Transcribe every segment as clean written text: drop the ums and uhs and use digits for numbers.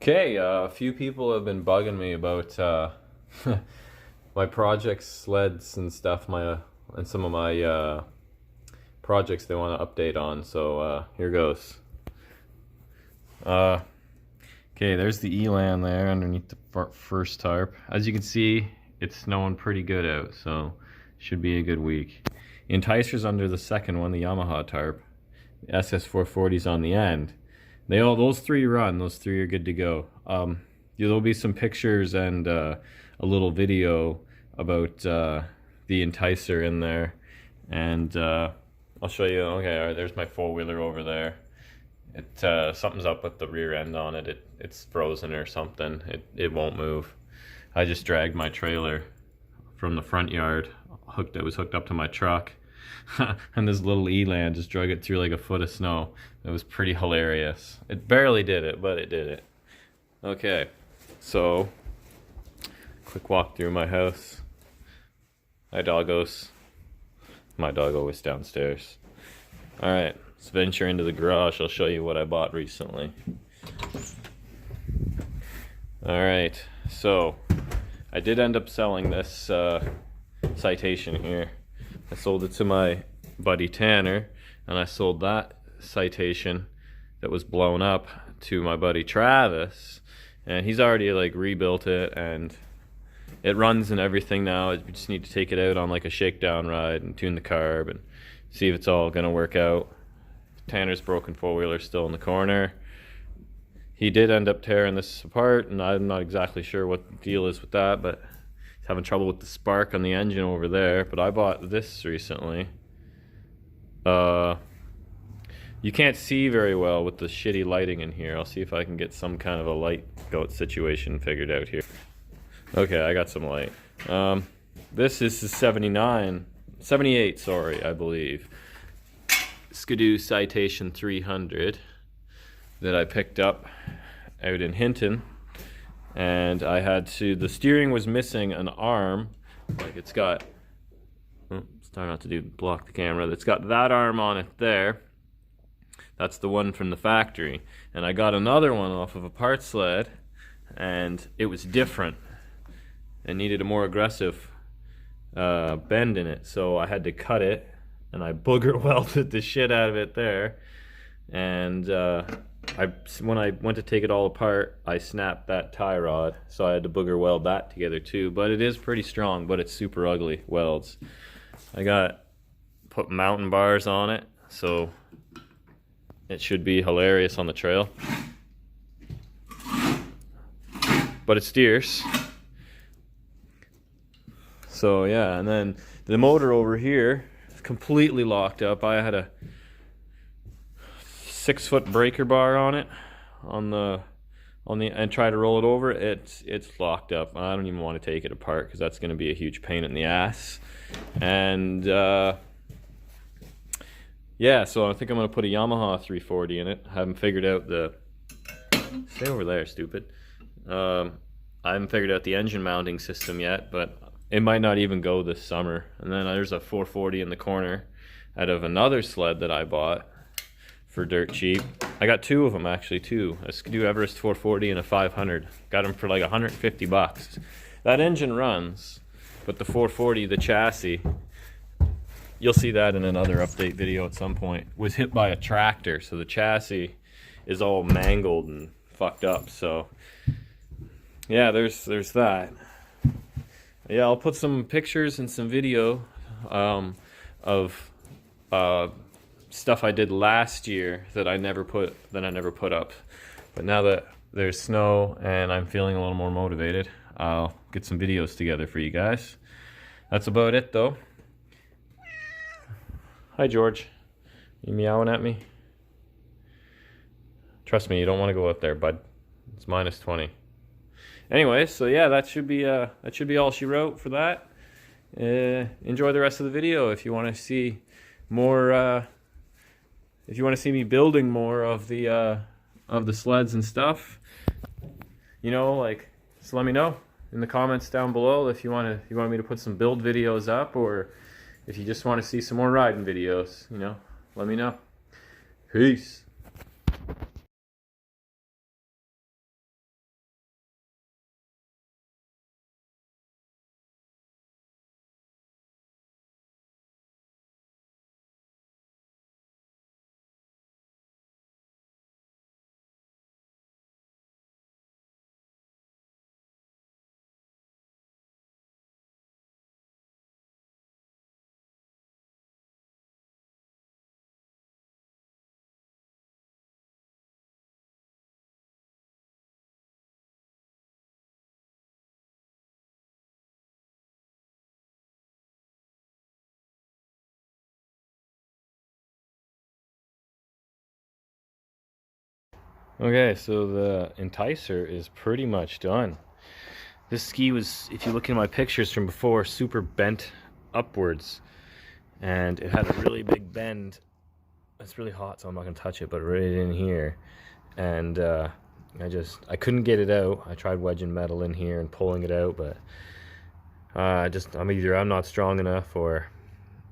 Okay, a few people have been bugging me about my projects, sleds and stuff, and some of my projects they want to update on. So here goes. Okay, there's the elan there underneath the first tarp. As you can see, it's snowing pretty good out, so should be a good week. The enticer's under the second one, the Yamaha tarp. The SS440's on the end. Those three run. Those three are good to go. There'll be some pictures and a little video about the enticer in there, and I'll show you. Okay, all right, there's my four-wheeler over there. Something's up with the rear end on it. It's frozen or something. It won't move. I just dragged my trailer from the front yard. It was hooked up to my truck. And this little elan just drug it through like a foot of snow. It was pretty hilarious. It barely did it, but it did it. Okay, so quick walk through my house. My doggo is downstairs. All right, let's venture into the garage. I'll show you what I bought recently. All right, so I did end up selling this Citation here. I sold it to my buddy Tanner, and I sold that Citation that was blown up to my buddy Travis, and he's already like rebuilt it and it runs and everything now. We just need to take it out on like a shakedown ride and tune the carb and see if it's all gonna work out. Tanner's broken four-wheeler still in the corner. He did end up tearing this apart, and I'm not exactly sure what the deal is with that, but he's having trouble with the spark on the engine over there. But I bought this recently. You can't see very well with the shitty lighting in here. I'll see if I can get some kind of a light goat situation figured out here. Okay, I got some light. This is the 78, sorry, I believe. Skidoo Citation 300 that I picked up out in Hinton. And the steering was missing an arm. Like it's got, it's trying not to block the camera. It's got that arm on it there. That's the one from the factory. And I got another one off of a part sled, and it was different. It needed a more aggressive bend in it. So I had to cut it, and I booger welded the shit out of it there. And when I went to take it all apart, I snapped that tie rod, so I had to booger weld that together too. But it is pretty strong, but it's super ugly welds. I put mountain bars on it, so it should be hilarious on the trail. But it steers. So yeah, and then the motor over here is completely locked up. I had a 6-foot breaker bar on it, and try to roll it over. It's locked up. I don't even want to take it apart because that's going to be a huge pain in the ass. And yeah, so I think I'm going to put a Yamaha 340 in it. I haven't figured out stay over there, stupid. I haven't figured out the engine mounting system yet, but it might not even go this summer. And then there's a 440 in the corner out of another sled that I bought for dirt cheap. I got two of them actually, a Skidoo Everest 440 and a 500. Got them for like 150 bucks. That engine runs, but the 440, the chassis, you'll see that in another update video at some point, was hit by a tractor, so the chassis is all mangled and fucked up. So yeah, there's that. Yeah, I'll put some pictures and some video of stuff I did last year that I never put up. But now that there's snow and I'm feeling a little more motivated, I'll get some videos together for you guys. That's about it though. Hi George. You meowing at me? Trust me, you don't want to go out there, bud. It's -20. Anyway, so yeah, that should be all she wrote for that. Enjoy the rest of the video. If you want to see more if you want to see me building more of the sleds and stuff, like, just let me know in the comments down below if you want me to put some build videos up, or if you just want to see some more riding videos, let me know. Peace. Okay, so the enticer is pretty much done. This ski was, if you look in my pictures from before, super bent upwards. And it had a really big bend. It's really hot, so I'm not gonna touch it, but right in here. And I couldn't get it out. I tried wedging metal in here and pulling it out, but I'm not strong enough, or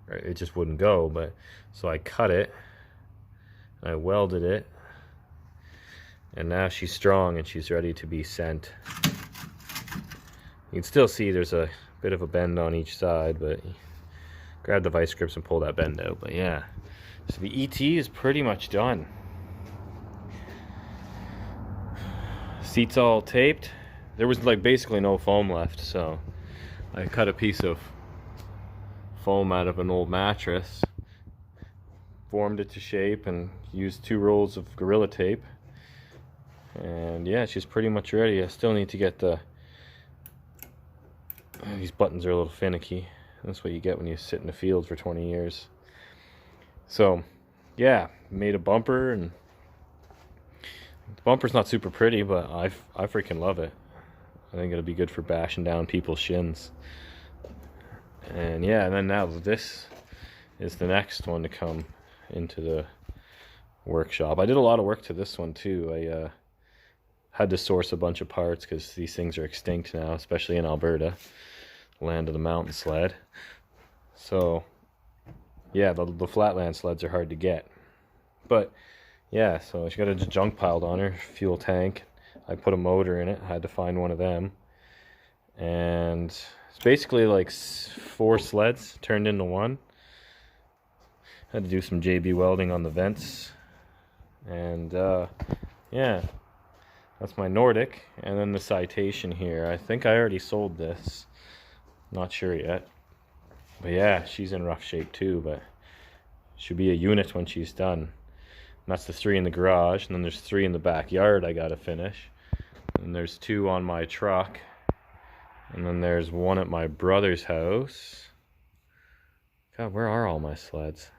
it just wouldn't go. But so I cut it, I welded it, and now she's strong and she's ready to be sent. You can still see there's a bit of a bend on each side, but grab the vice grips and pull that bend out. But yeah, so the ET is pretty much done. Seat's all taped. There was like basically no foam left, so I cut a piece of foam out of an old mattress, formed it to shape, and used 2 rolls of Gorilla Tape. And yeah, she's pretty much ready. I still need to get these buttons are a little finicky. That's what you get when you sit in the field for 20 years. So yeah, made a bumper, and the bumper's not super pretty, but I freaking love it. I think it'll be good for bashing down people's shins. And yeah, and then now this is the next one to come into the workshop. I did a lot of work to this one too. I had to source a bunch of parts because these things are extinct now, especially in Alberta, land of the mountain sled. So yeah, the flatland sleds are hard to get. But yeah, so she got a junk piled on her, fuel tank. I put a motor in it. I had to find one of them. And it's basically like 4 sleds turned into one. Had to do some JB welding on the vents. And yeah, that's my Nordic. And then the Citation here. I think I already sold this. Not sure yet. But yeah, she's in rough shape too, but should be a unit when she's done. And that's the 3 in the garage, and then there's 3 in the backyard I gotta finish. And there's 2 on my truck. And then there's 1 at my brother's house. God, where are all my sleds?